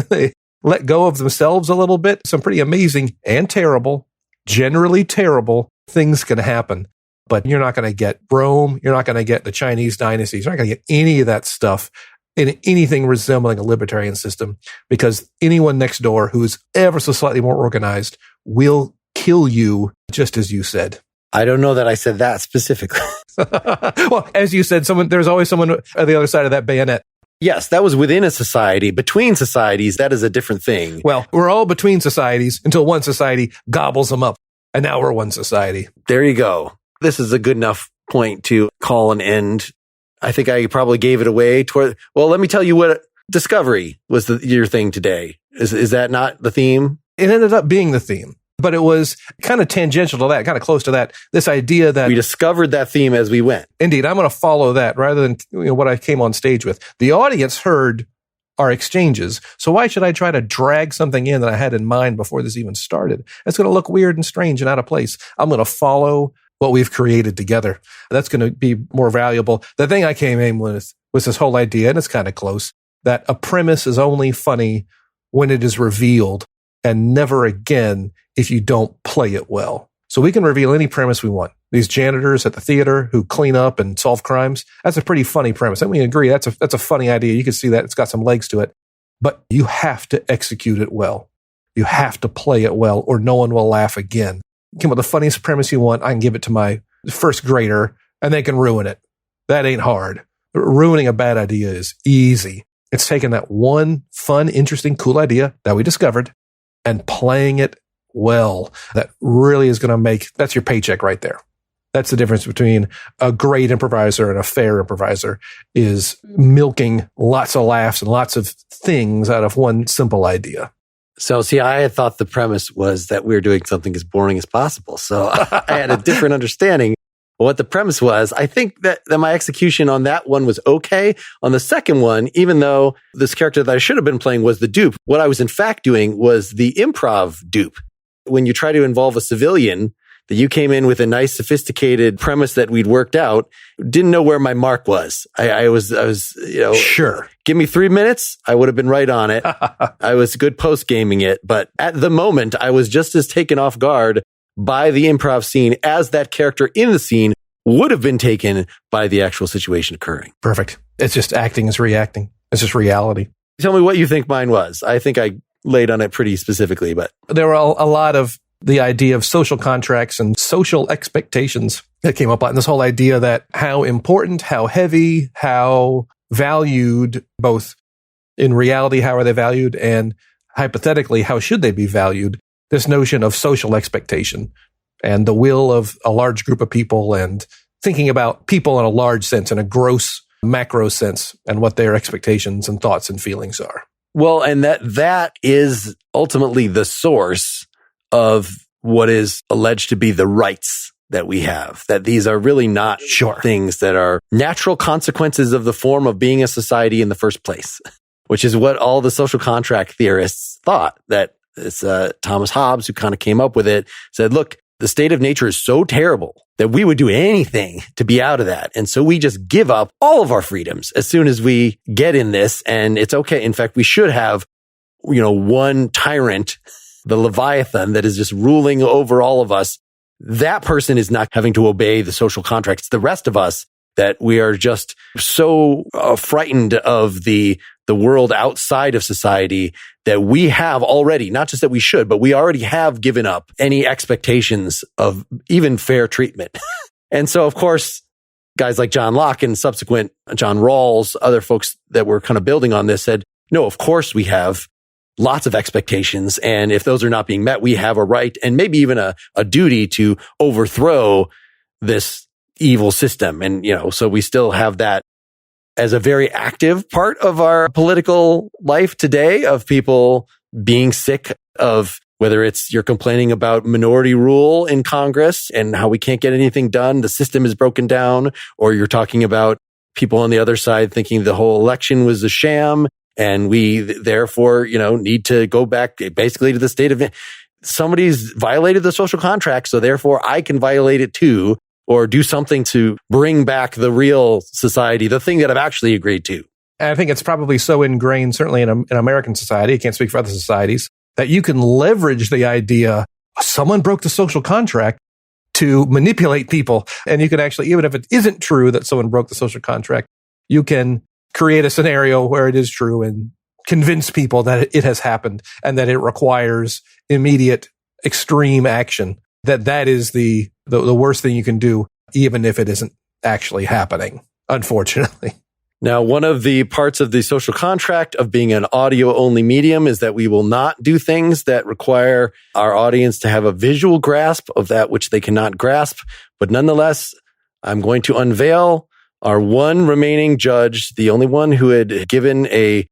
Speaker 2: they let go of themselves a little bit, some pretty amazing and terrible, generally terrible things can happen. But you're not going to get Rome. You're not going to get the Chinese dynasties. You're not going to get any of that stuff in anything resembling a libertarian system, because anyone next door who is ever so slightly more organized will kill you, just as you said.
Speaker 1: I don't know that I said that specifically.
Speaker 2: Well, as you said, there's always someone on the other side of that bayonet.
Speaker 1: Yes, that was within a society. Between societies, that is a different thing.
Speaker 2: Well, we're all between societies until one society gobbles them up. And now we're one society.
Speaker 1: There you go. This is a good enough point to call an end. I think I probably gave it away toward, well, let me tell you what discovery was your thing today. Is that not the theme?
Speaker 2: It ended up being the theme, but it was kind of tangential to that, kind of close to that. This idea that
Speaker 1: we discovered that theme as we went.
Speaker 2: Indeed, I'm going to follow that rather than what I came on stage with. The audience heard our exchanges. So why should I try to drag something in that I had in mind before this even started? It's going to look weird and strange and out of place. I'm going to follow what we've created together. That's going to be more valuable. The thing I came in with was this whole idea, and it's kind of close, that a premise is only funny when it is revealed and never again if you don't play it well. So we can reveal any premise we want. These janitors at the theater who clean up and solve crimes, that's a pretty funny premise. And we agree that's a funny idea. You can see that it's got some legs to it. But you have to execute it well. You have to play it well or no one will laugh again. Come up with the funniest premise you want. I can give it to my first grader and they can ruin it. That ain't hard. Ruining a bad idea is easy. It's taking that one fun, interesting, cool idea that we discovered and playing it well. That really is going to make, that's your paycheck right there. That's the difference between a great improviser and a fair improviser, is milking lots of laughs and lots of things out of one simple idea.
Speaker 1: So, see, I had thought the premise was that we were doing something as boring as possible. So I had a different understanding of what the premise was. I think that my execution on that one was okay. On the second one, even though this character that I should have been playing was the dupe, what I was in fact doing was the improv dupe. When you try to involve a civilian, that you came in with a nice, sophisticated premise that we'd worked out, didn't know where my mark was. I was,
Speaker 2: sure.
Speaker 1: Give me 3 minutes, I would have been right on it. I was good post-gaming it, but at the moment, I was just as taken off guard by the improv scene as that character in the scene would have been taken by the actual situation occurring.
Speaker 2: Perfect. It's just acting is reacting. It's just reality.
Speaker 1: Tell me what you think mine was. I think I laid on it pretty specifically, but
Speaker 2: there were a lot of the idea of social contracts and social expectations that came up on this whole idea that how important, how heavy, how valued, both in reality, how are they valued, and hypothetically, how should they be valued? This notion of social expectation and the will of a large group of people and thinking about people in a large sense, in a gross macro sense, and what their expectations and thoughts and feelings are.
Speaker 1: Well, and that is ultimately the source of what is alleged to be the rights that we have, that these are really not things that are natural consequences of the form of being a society in the first place, which is what all the social contract theorists thought. That it's Thomas Hobbes, who kind of came up with it, said, look, the state of nature is so terrible that we would do anything to be out of that. And so we just give up all of our freedoms as soon as we get in this. And it's okay. In fact, we should have, one tyrant, the Leviathan, that is just ruling over all of us. That person is not having to obey the social contracts. The rest of us, that we are just so frightened of the world outside of society that we have already, not just that we should, but we already have given up any expectations of even fair treatment. And so, of course, guys like John Locke and subsequent John Rawls, other folks that were kind of building on this, said, no, of course we have lots of expectations. And if those are not being met, we have a right and maybe even a duty to overthrow this evil system. And, so we still have that as a very active part of our political life today, of people being sick of whether it's you're complaining about minority rule in Congress and how we can't get anything done, the system is broken down, or you're talking about people on the other side thinking the whole election was a sham. And we therefore, need to go back basically to the state of somebody's violated the social contract. So therefore I can violate it too, or do something to bring back the real society, the thing that I've actually agreed to.
Speaker 2: And I think it's probably so ingrained, certainly in American society, I can't speak for other societies, that you can leverage the idea someone broke the social contract to manipulate people. And you can actually, even if it isn't true that someone broke the social contract, you can create a scenario where it is true and convince people that it has happened and that it requires immediate extreme action. that is the worst thing you can do, even if it isn't actually happening, unfortunately.
Speaker 1: Now, one of the parts of the social contract of being an audio-only medium is that we will not do things that require our audience to have a visual grasp of that which they cannot grasp. But nonetheless, I'm going to unveil our one remaining judge, the only one who had given a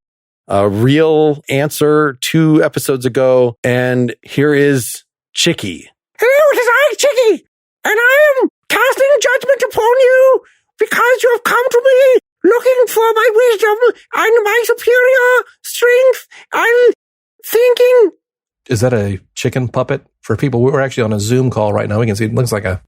Speaker 1: real answer 2 episodes ago. And here is Chicky.
Speaker 3: Hello, it is I, Chicky, and I am casting judgment upon you because you have come to me looking for my wisdom and my superior strength and thinking.
Speaker 2: Is that a chicken puppet? For people, we're actually on a Zoom call right now. We can see it looks like a...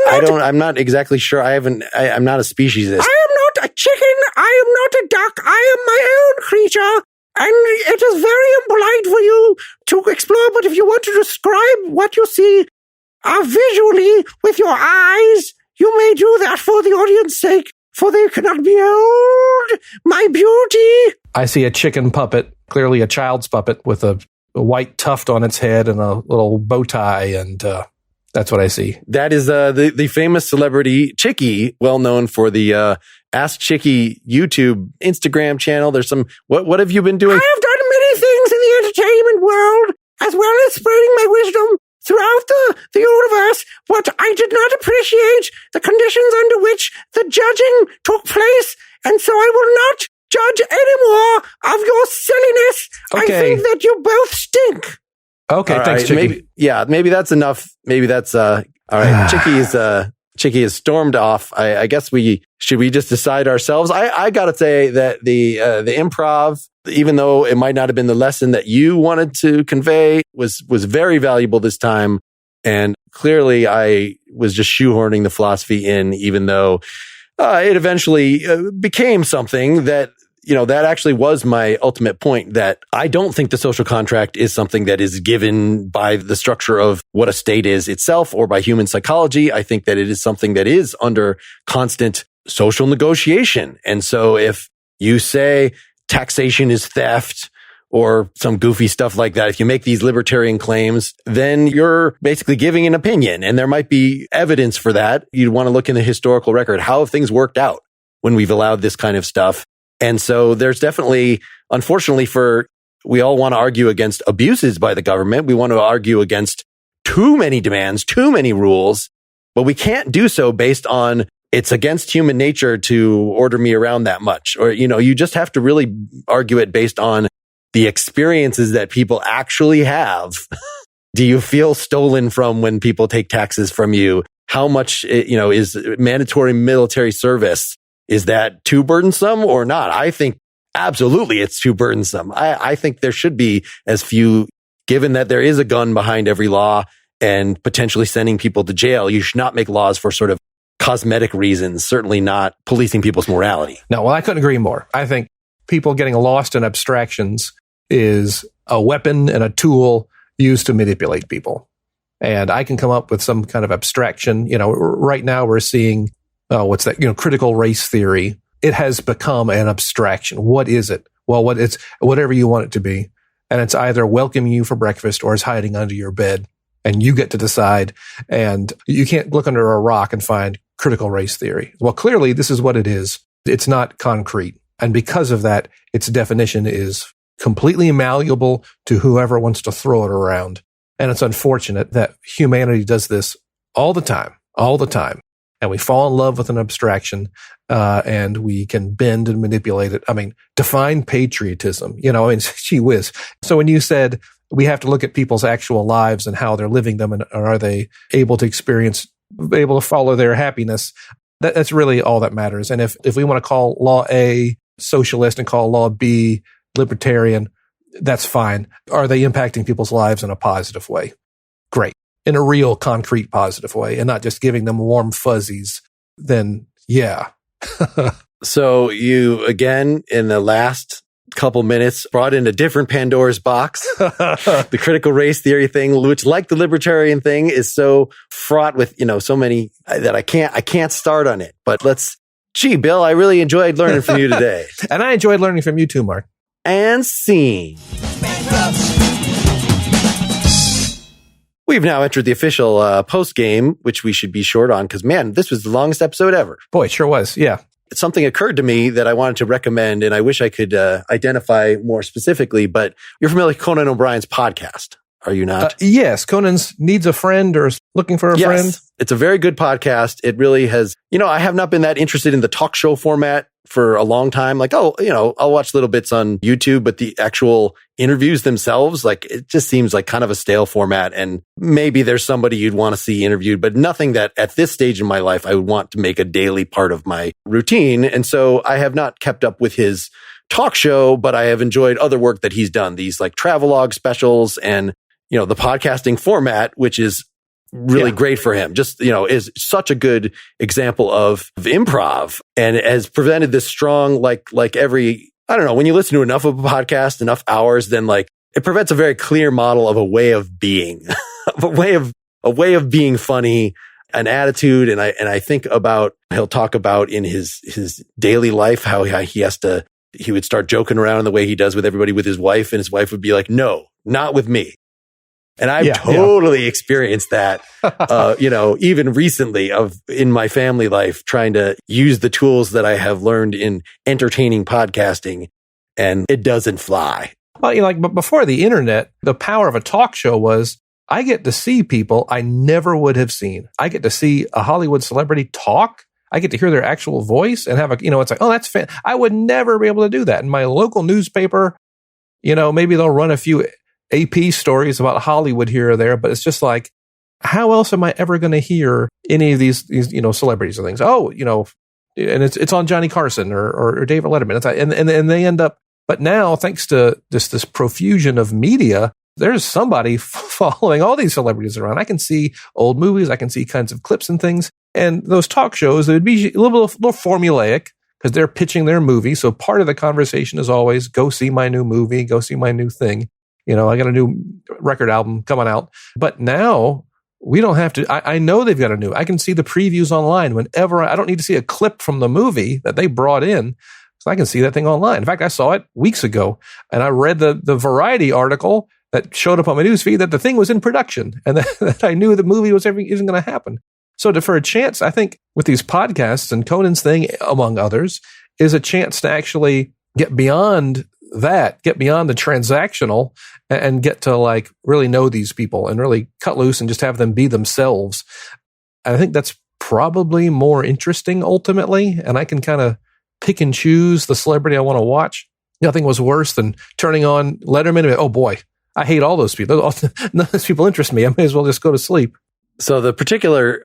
Speaker 1: I'm not exactly sure. I'm not a speciesist.
Speaker 3: I am not a chicken. I am not a duck. I am my own creature. And it is very impolite for you to explore, but if you want to describe what you see visually with your eyes, you may do that for the audience's sake, for they cannot behold my beauty.
Speaker 2: I see a chicken puppet, clearly a child's puppet, with a white tuft on its head and a little bow tie, and that's what I see.
Speaker 1: That is the famous celebrity Chicky, well known for the Ask Chicky YouTube, Instagram channel. There's some... What have you been doing?
Speaker 3: I have done many things in the entertainment world, as well as spreading my wisdom throughout the universe, but I did not appreciate the conditions under which the judging took place, and so I will not judge any more of your silliness.
Speaker 2: Okay.
Speaker 3: I think that you both stink.
Speaker 2: Okay,
Speaker 1: All
Speaker 2: thanks,
Speaker 1: right,
Speaker 2: Chicky.
Speaker 1: maybe that's enough. Maybe that's all right. Chicky is stormed off. I guess should we just decide ourselves? I gotta say that the improv, even though it might not have been the lesson that you wanted to convey, was very valuable this time. And clearly I was just shoehorning the philosophy in, even though it eventually became something that, that actually was my ultimate point, that I don't think the social contract is something that is given by the structure of what a state is itself or by human psychology. I think that it is something that is under constant social negotiation. And so if you say taxation is theft or some goofy stuff like that, if you make these libertarian claims, then you're basically giving an opinion, and there might be evidence for that. You'd want to look in the historical record. How have things worked out when we've allowed this kind of stuff? And so there's definitely, unfortunately, we all want to argue against abuses by the government. We want to argue against too many demands, too many rules, but we can't do so based on it's against human nature to order me around that much. Or, you just have to really argue it based on the experiences that people actually have. Do you feel stolen from when people take taxes from you? How much, is mandatory military service? Is that too burdensome or not? I think absolutely it's too burdensome. I think there should be as few, given that there is a gun behind every law and potentially sending people to jail. You should not make laws for sort of cosmetic reasons, certainly not policing people's morality.
Speaker 2: No, well, I couldn't agree more. I think people getting lost in abstractions is a weapon and a tool used to manipulate people. And I can come up with some kind of abstraction. Right now we're seeing what's that? Critical race theory. It has become an abstraction. What is it? Well, it's whatever you want it to be. And it's either welcoming you for breakfast or it's hiding under your bed. And you get to decide. And you can't look under a rock and find critical race theory. Well, clearly this is what it is. It's not concrete. And because of that, its definition is completely malleable to whoever wants to throw it around. And it's unfortunate that humanity does this all the time. And we fall in love with an abstraction, and we can bend and manipulate it. I mean, define patriotism, gee whiz. So when you said we have to look at people's actual lives and how they're living them, and are they able to follow their happiness, that's really all that matters. And if we want to call law A socialist and call law B libertarian, that's fine. Are they impacting people's lives in a positive way? Great. In a real, concrete, positive way, and not just giving them warm fuzzies, then yeah.
Speaker 1: So you, again, in the last couple minutes, brought in a different Pandora's box. The critical race theory thing, which, like the libertarian thing, is so fraught with, so many that I can't start on it. But Bill, I really enjoyed learning from you today.
Speaker 2: And I enjoyed learning from you too, Mark.
Speaker 1: And scene. We've now entered the official post game, which we should be short on because, man, this was the longest episode ever.
Speaker 2: Boy, it sure was. Yeah.
Speaker 1: Something occurred to me that I wanted to recommend, and I wish I could identify more specifically, but you're familiar with Conan O'Brien's podcast, are you not?
Speaker 2: Yes. Conan's Needs a Friend or is looking for a friend.
Speaker 1: It's a very good podcast. It really has, I have not been that interested in the talk show format for a long time. Like, I'll watch little bits on YouTube, but the actual interviews themselves, like, it just seems like kind of a stale format. And maybe there's somebody you'd want to see interviewed, but nothing that at this stage in my life, I would want to make a daily part of my routine. And so I have not kept up with his talk show, but I have enjoyed other work that he's done, these like travelogue specials and, the podcasting format, which is really great for him. Just, is such a good example of improv and has presented this strong, like every, I don't know, when you listen to enough of a podcast, enough hours, then like it prevents a very clear model of a way of being, a way of being funny, an attitude. And I think about, he'll talk about in his daily life, how he would start joking around in the way he does with everybody with his wife. And his wife would be like, no, not with me. And I've totally experienced that, even recently in my family life, trying to use the tools that I have learned in entertaining podcasting, and it doesn't fly.
Speaker 2: Well, but before the internet, the power of a talk show was I get to see people I never would have seen. I get to see a Hollywood celebrity talk. I get to hear their actual voice and have it's like, oh, that's fan. I would never be able to do that in my local newspaper. Maybe they'll run a few AP stories about Hollywood here or there, but it's just like, how else am I ever going to hear any of these celebrities or things? Oh, and it's on Johnny Carson or David Letterman. And they end up, but now thanks to this profusion of media, there's somebody following all these celebrities around. I can see old movies. I can see kinds of clips and things. And those talk shows, it would be a little formulaic because they're pitching their movie. So part of the conversation is always go see my new movie, go see my new thing. I got a new record album coming out. But now we don't have to. I know they've got I can see the previews online whenever. I don't need to see a clip from the movie that they brought in. So I can see that thing online. In fact, I saw it weeks ago and I read the Variety article that showed up on my newsfeed that the thing was in production and that I knew the movie isn't going to happen. So for a chance, I think with these podcasts and Conan's thing, among others, is a chance to actually get beyond the transactional and get to like really know these people and really cut loose and just have them be themselves. I think that's probably more interesting ultimately. And I can kind of pick and choose the celebrity I want to watch. Nothing was worse than turning on Letterman and, oh boy, I hate all those people. None of those people interest me. I may as well just go to sleep.
Speaker 1: So the particular,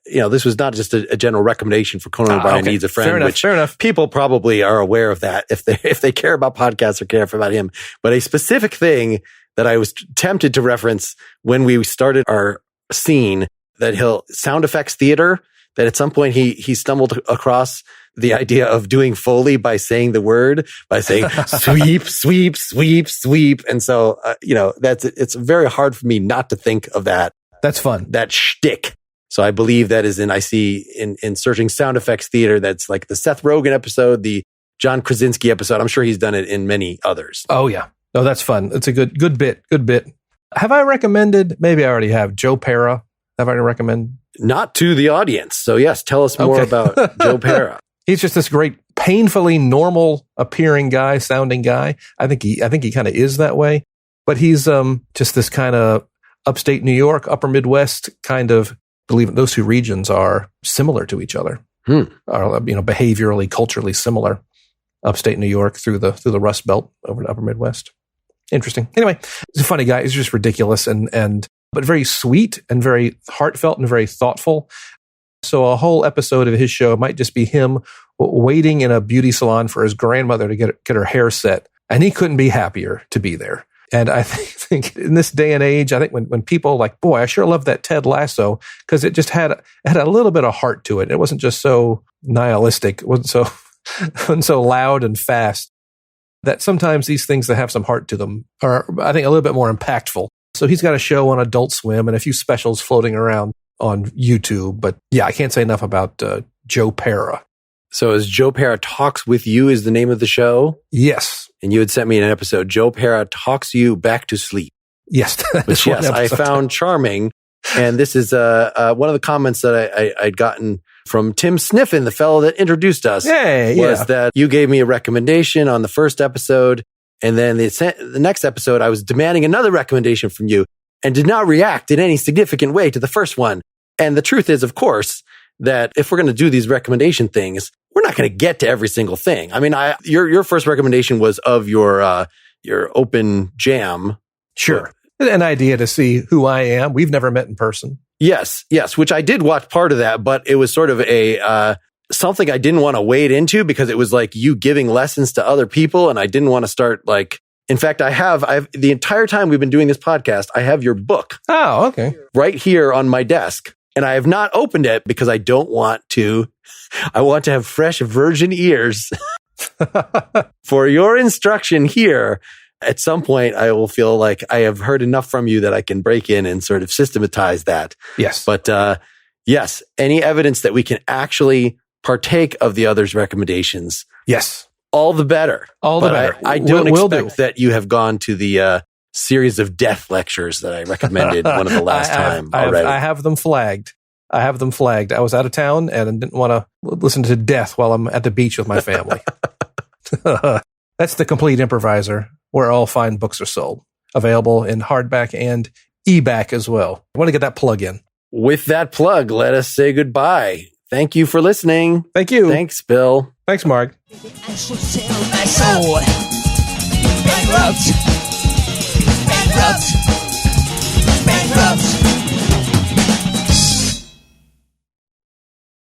Speaker 1: this was not just a general recommendation for Conan O'Brien Needs a Friend,
Speaker 2: fair enough.
Speaker 1: People probably are aware of that if they care about podcasts or care about him. But a specific thing that I was tempted to reference when we started our scene, that sound effects theater, that at some point he stumbled across the idea of doing Foley by saying the word, by saying sweep, sweep, sweep, sweep. And so, it's very hard for me not to think of that.
Speaker 2: That's fun.
Speaker 1: That shtick. So I believe that is I see in searching sound effects theater, that's like the Seth Rogen episode, the John Krasinski episode. I'm sure he's done it in many others.
Speaker 2: Oh yeah. No, that's fun. It's a good bit. Have I recommended, maybe I already have, Joe Pera? Have I recommended? Not
Speaker 1: to the audience. So yes, tell us more about Joe Pera.
Speaker 2: He's just this great, painfully normal appearing guy, sounding guy. I think he kind of is that way, but he's just this kind of upstate New York, upper Midwest kind of, believe those two regions are similar to each other, are behaviorally, culturally similar. Upstate New York through the Rust Belt over to upper Midwest. Interesting. Anyway, he's a funny guy. He's just ridiculous but very sweet and very heartfelt and very thoughtful. So a whole episode of his show might just be him waiting in a beauty salon for his grandmother to get her hair set, and he couldn't be happier to be there. And I think in this day and age, I think when people like, boy, I sure love that Ted Lasso, because it just had a little bit of heart to it. It wasn't just so nihilistic. It wasn't so loud and fast. That sometimes these things that have some heart to them are, I think, a little bit more impactful. So he's got a show on Adult Swim and a few specials floating around on YouTube. But yeah, I can't say enough about Joe Pera.
Speaker 1: So is Joe Pera Talks With You is the name of the show?
Speaker 2: Yes.
Speaker 1: And you had sent me an episode, Joe Pera Talks You Back to Sleep.
Speaker 2: Yes.
Speaker 1: Which, yes, I found charming. And this is one of the comments that I'd gotten from Tim Sniffen, the fellow that introduced us, was that you gave me a recommendation on the first episode. And then the next episode, I was demanding another recommendation from you and did not react in any significant way to the first one. And the truth is, of course, that if we're going to do these recommendation things, we're not going to get to every single thing. I mean, your first recommendation was of your open jam.
Speaker 2: Sure. An idea to see who I am. We've never met in person. Yes,
Speaker 1: which I did watch part of that, but it was sort of a something I didn't want to wade into because it was like you giving lessons to other people, and I didn't want to start like. In fact, I've the entire time we've been doing this podcast, I have your book.
Speaker 2: Oh, okay.
Speaker 1: Right here on my desk, and I have not opened it because I don't want to. I want to have fresh virgin ears for your instruction here. At some point, I will feel like I have heard enough from you that I can break in and sort of systematize that.
Speaker 2: Yes.
Speaker 1: But yes, any evidence that we can actually partake of the other's recommendations.
Speaker 2: Yes.
Speaker 1: All the better.
Speaker 2: All the better.
Speaker 1: I don't expect that you have gone to the series of death lectures that I recommended one of the last time already.
Speaker 2: I have them flagged. I was out of town and didn't want to listen to death while I'm at the beach with my family. That's The Complete Improviser, where all fine books are sold. Available in hardback and e-back as well. I want to get that plug in.
Speaker 1: With that plug, let us say goodbye. Thank you for listening.
Speaker 2: Thank you.
Speaker 1: Thanks, Bill.
Speaker 2: Thanks, Mark.
Speaker 4: I shall sell my soul. Bankrupt. Bankrupt. Bankrupt.